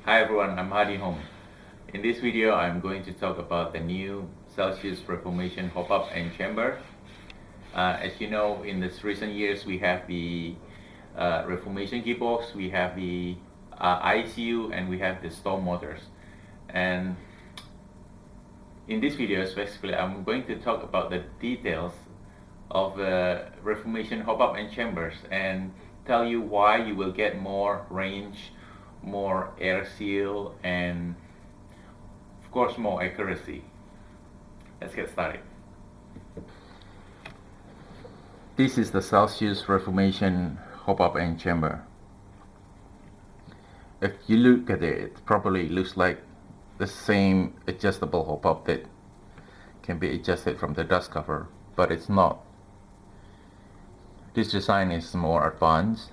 Hi everyone, I'm Hadi Home. In this video, I'm going to talk about the new Celcius Reformation hop-up and chamber. As you know, in this recent years, we have the Reformation gearbox, we have the ICU, and we have the storm motors. And in this video, specifically, I'm going to talk about the details of the Reformation hop-up and chambers and tell you why you will get more range, more air seal, and of course more accuracy. Let's get started. This is the Celcius Reformation hop-up and chamber. If you look at it, it probably looks like the same adjustable hop-up that can be adjusted from the dust cover, but it's not. This design is more advanced.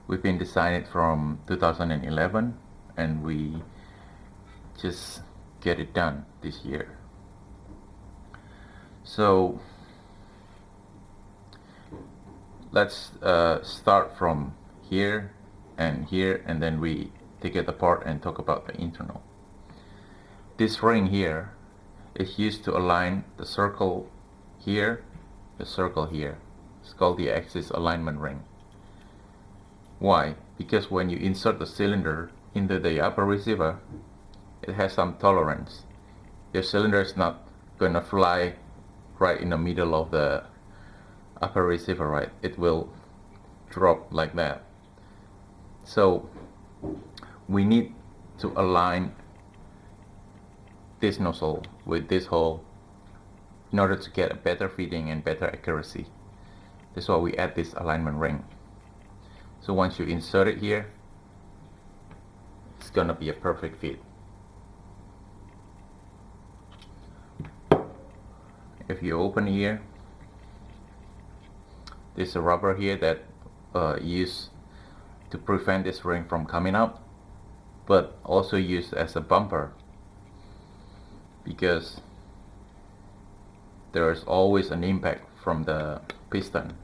We've been designing it from 2011 and we just get it done this year. So let's start from here, and then we take it apart and talk about the internal. This ring here is used to align the circle here, the circle here. It's called the axis alignment ring. Why? Because when you insert the cylinder into the upper receiver, it has some tolerance. Your cylinder is not going to fly right in the middle of the upper receiver, right? It will drop like that. So we need to align this nozzle with this hole in order to get a better fitting and better accuracy. That's why we add this alignment ring. So once you insert it here, it's gonna be a perfect fit. If you open here, there's a rubber here that used to prevent this ring from coming out, but also used as a bumper, because there is always an impact from the piston.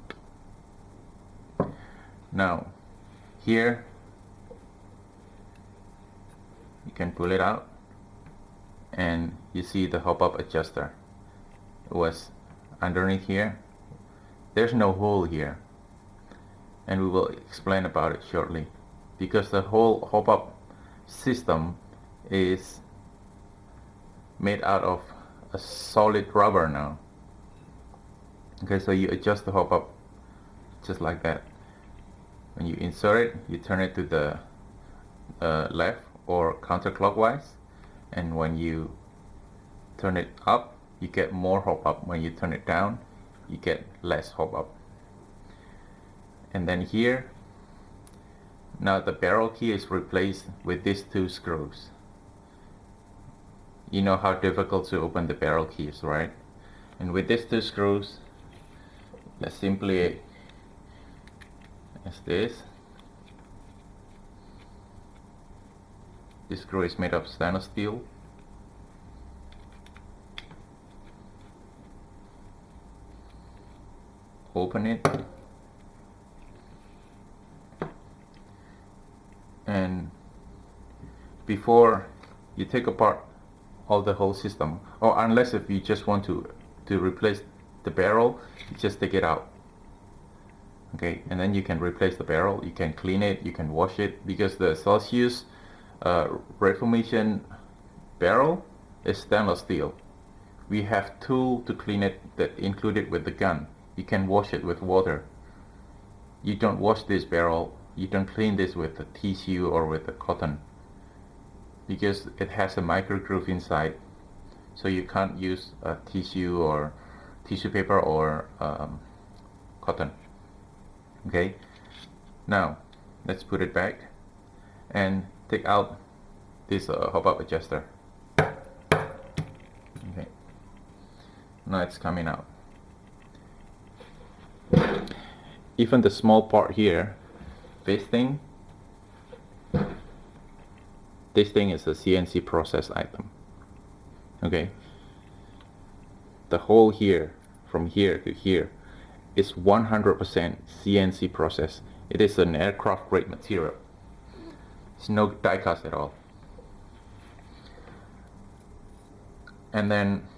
Now here you can pull it out and you see the hop-up adjuster. It was underneath here. There's no hole here, and we will explain about it shortly, because the whole hop-up system is made out of a solid rubber now. Okay, so you adjust the hop-up just like that. When you insert it, you turn it to the left or counterclockwise, and when you turn it up, you get more hop-up. When you turn it down, you get less hop-up. And then here, now the barrel key is replaced with these two screws. You know how difficult to open the barrel keys, right? And with these two screws, let's simply as this. This screw is made of stainless steel. Open it, and before you take apart all the whole system, or unless if you just want to replace the barrel, you just take it out. Okay, and then you can replace the barrel, you can clean it, you can wash it, because the Celcius Reformation barrel is stainless steel. We have tool to clean it that included with the gun. You can wash it with water. You don't wash this barrel, you don't clean this with a tissue or with a cotton, because it has a micro groove inside, so you can't use a tissue or tissue paper or cotton. Okay, now let's put it back and take out this hop-up adjuster. Okay, now it's coming out. Even the small part here, this thing is a CNC process item. Okay, the hole here, from here to here, is 100% CNC process. It is an aircraft grade material. It's no die cast at all. And then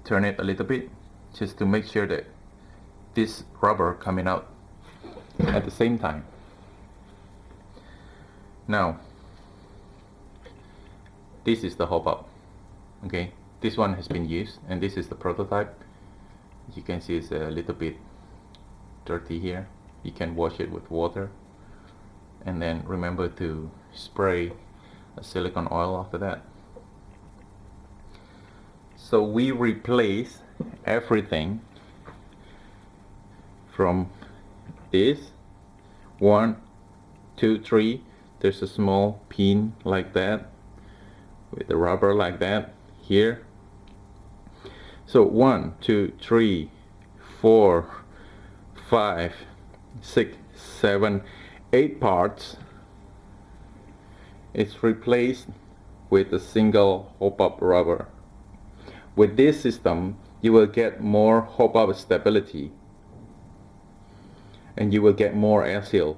turn it a little bit just to make sure that this rubber coming out at the same time. Now this is the hop up. Okay, this one has been used and this is the prototype. As you can see, it's a little bit dirty here. You can wash it with water, and then remember to spray a silicone oil after that. So we replace everything from this 1, 2, 3. There's a small pin like that with the rubber like that here. So 1, 2, 3, 4, 5, 6, 7, 8 parts. It's replaced with a single hop-up rubber. With this system, you will get more hop-up stability and you will get more air seal.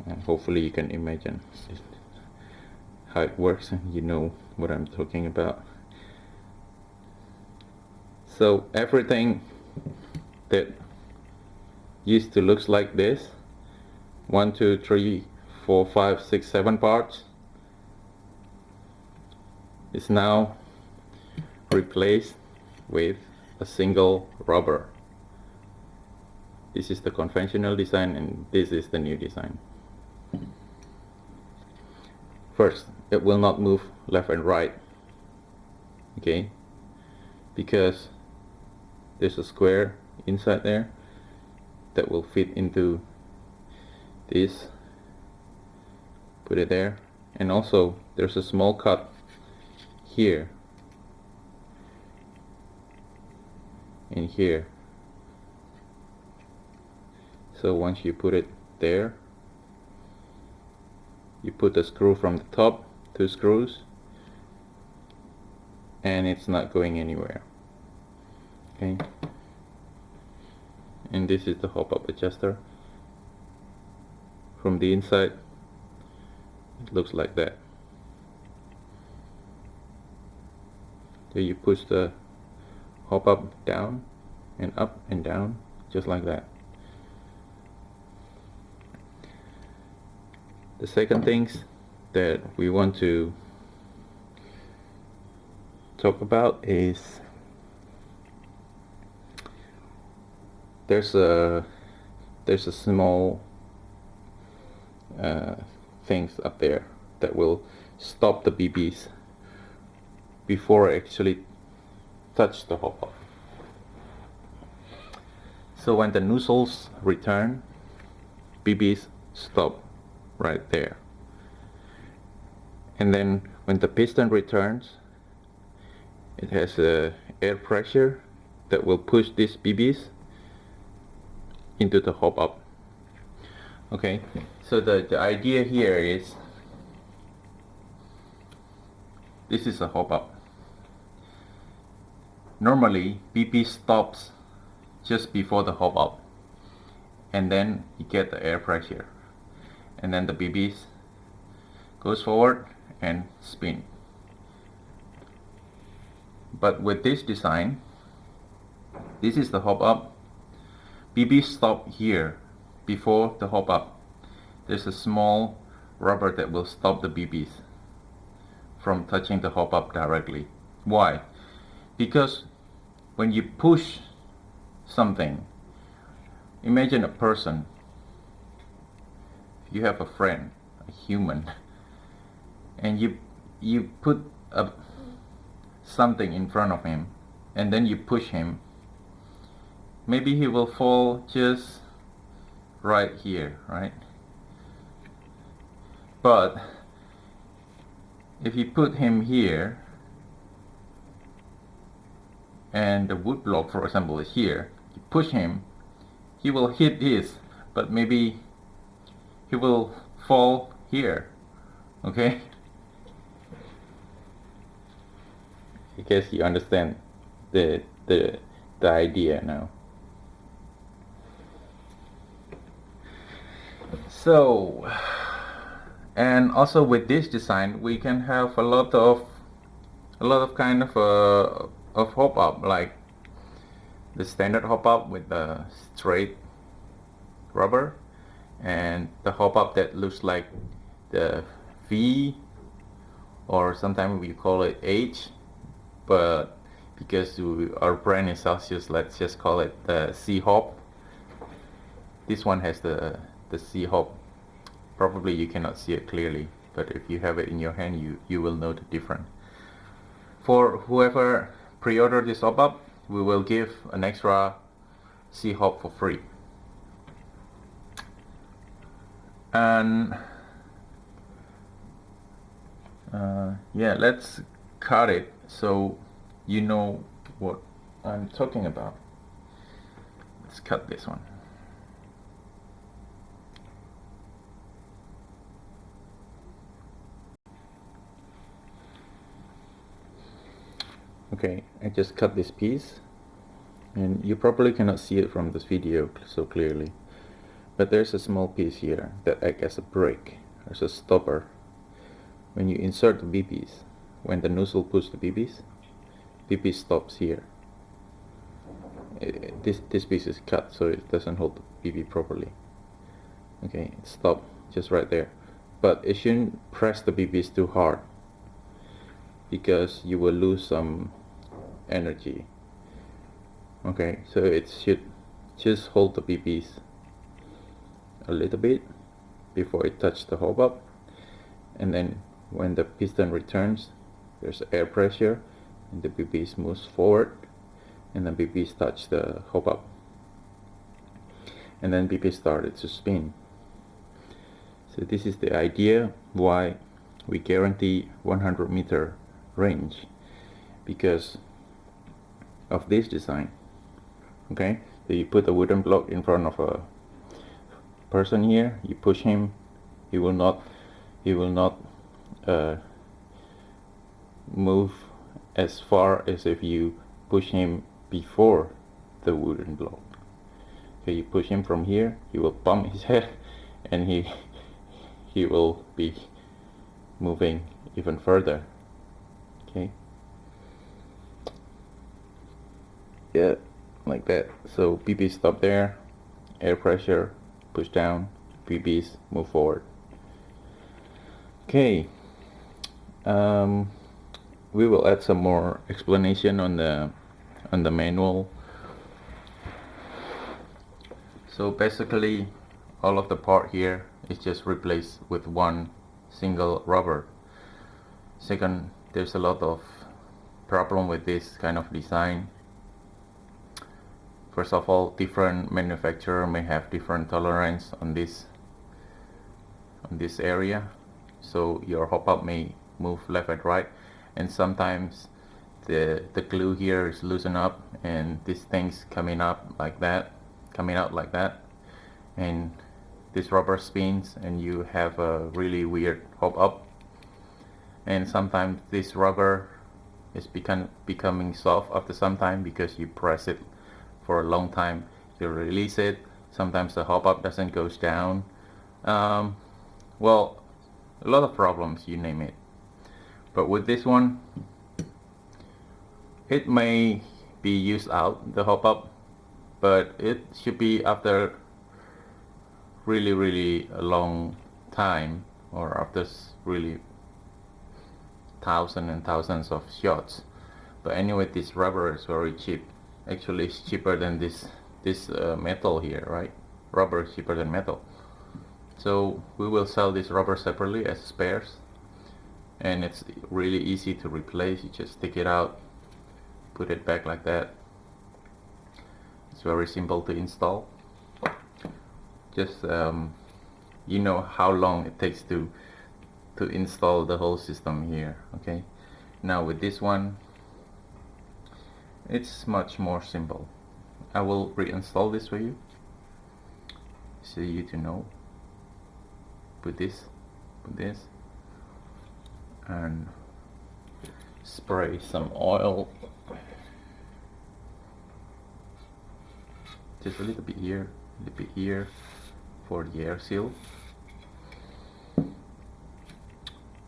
And hopefully you can imagine how it works and you know what I'm talking about. So everything that used to looks like this, 1, 2, 3, 4, 5, 6, 7 parts, is now replaced with a single rubber. This is the conventional design and this is the new design. First, it will not move left and right, okay, because there's a square inside there that will fit into this. Put it there, and also there's a small cut here and here. So once you put it there, you put the screw from the top, 2 screws, and it's not going anywhere. Okay, and this is the hop-up adjuster. From the inside it looks like that. So you push the hop-up down and up and down just like that. The second things that we want to talk about is there's a small things up there that will stop the BBs before I actually touch the hop-up. So when the nozzles return, BBs stop right there, and then when the piston returns, it has a air pressure that will push these BBs into the hop-up. Okay, so the idea here is this is a hop-up. Normally BP stops just before the hop-up, and then you get the air pressure, and then the BBs goes forward and spin. But with this design, this is the hop-up. BBs stop here before the hop-up. There's a small rubber that will stop the BBs from touching the hop-up directly. Why? Because when you push something, imagine a person, you have a friend, a human, and you put something in front of him and then you push him, maybe he will fall just right here, right? But if you put him here and the wood block, for example, is here, you push him, he will hit this, but maybe he will fall here. Okay, I guess you understand the idea now. So, and also with this design we can have a lot of kind of hop up, like the standard hop up with the straight rubber, and the hop up that looks like the V, or sometimes we call it H, but because our brand is Celcius, let's just call it the C hop. This one has the C hop. Probably you cannot see it clearly, but if you have it in your hand, you will know the difference. For whoever pre-order this hop up, we will give an extra C hop for free. And yeah, let's cut it so you know what I'm talking about. Let's cut this one. Okay, I just cut this piece, and you probably cannot see it from this video so clearly, but there's a small piece here that acts as a brake, as a stopper. When you insert the BBs, when the nozzle pushes the BB stops here. This piece is cut so it doesn't hold the BB properly. Okay, it stopped just right there, but it shouldn't press the BBs too hard because you will lose some energy. Okay, so it should just hold the BBs a little bit before it touches the hop up, and then when the piston returns, there's air pressure and the BBs moves forward, and then BBs touch the hop up, and then BB started to spin. So this is the idea why we guarantee 100-meter range, because of this design. Okay, so you put a wooden block in front of a person here, you push him, he will not move as far as if you push him before the wooden block. Okay, you push him from here, he will bump his head, and he will be moving even further. Okay, yeah, like that. So BBs stop there, air pressure, push down, BBs move forward. Okay, we will add some more explanation on the manual. So basically all of the part here is just replaced with one single rubber. Second, there's a lot of problem with this kind of design. First of all, different manufacturer may have different tolerance on this area, so your hop up may move left and right, and sometimes the glue here is loosened up and this thing's coming out like that, and this rubber spins and you have a really weird hop up. And sometimes this rubber is becoming soft after some time because you press it for a long time, you release it, sometimes the hop up doesn't go down. Well, a lot of problems, you name it. But with this one, it may be used out, the hop up, but it should be after really a long time, or after really thousands and thousands of shots. But anyway, this rubber is very cheap. Actually, it's cheaper than this metal here, right? Rubber is cheaper than metal. So we will sell this rubber separately as spares, and it's really easy to replace. You just take it out, put it back like that. It's very simple to install. Just you know how long it takes to install the whole system here. Okay, now with this one, it's much more simple. I will reinstall this for you so you to know. Put this, and spray some oil, just a little bit here, for the air seal.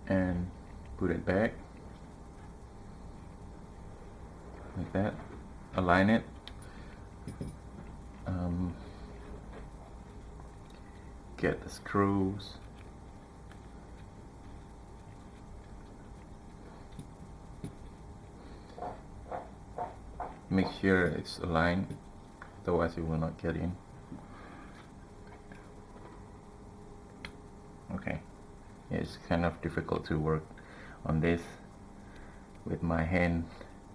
and put it back like that. Align it. Get the screws. Make sure it's aligned, otherwise it will not get in. Okay, it's kind of difficult to work on this with my hand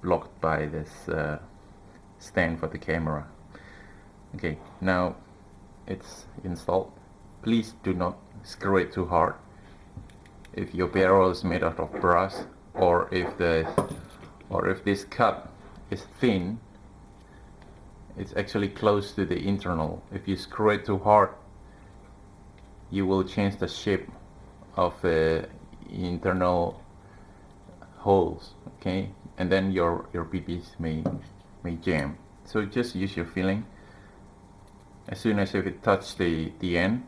blocked by this stand for the camera. Okay, now it's installed. Please do not screw it too hard. If your barrel is made out of brass, or if this cut is thin, it's actually close to the internal. If you screw it too hard, you will change the shape of the internal holes, okay, and then your PPs may jam. So just use your feeling. As soon as if it touches the end,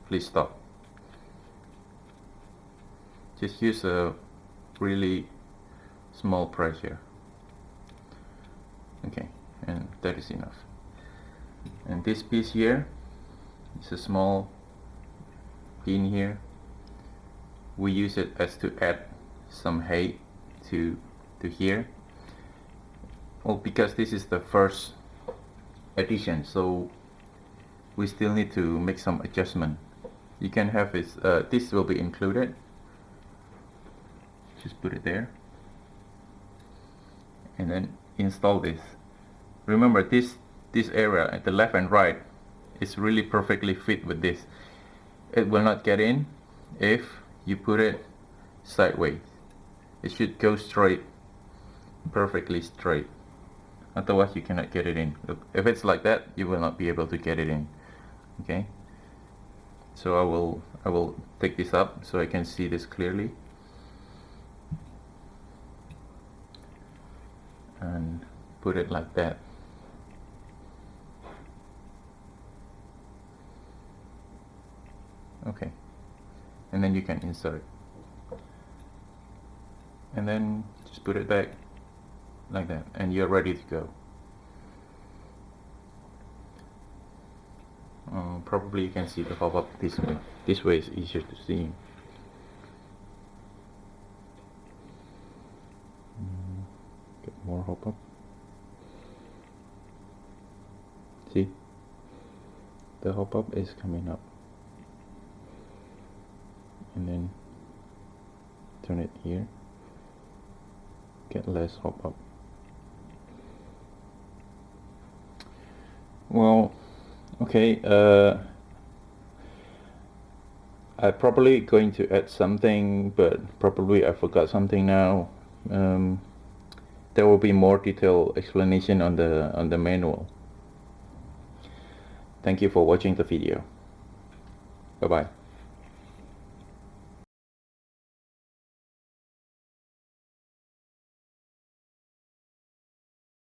please stop. Just use a really small pressure. Okay, and that is enough. And this piece here is a small pin here. We use it as to add some height to here. Well, because this is the first edition, so we still need to make some adjustment. You can have this will be included. Just put it there and then install this. Remember, this area at the left and right is really perfectly fit with this. It will not get in if you put it sideways. It should go straight, perfectly straight, otherwise you cannot get it in. If it's like that, you will not be able to get it in. Okay, so I will take this up so I can see this clearly and put it like that. Okay, and then you can insert, and then just put it back like that, and you're ready to go. Probably you can see the pop-up this way. This way is easier to see. Get more hop-up. See? The hop-up is coming up. And then turn it here. Get less hop-up. Well, okay, I'm probably going to add something, but probably I forgot something now. There will be more detailed explanation on the manual. Thank you for watching the video. Bye bye.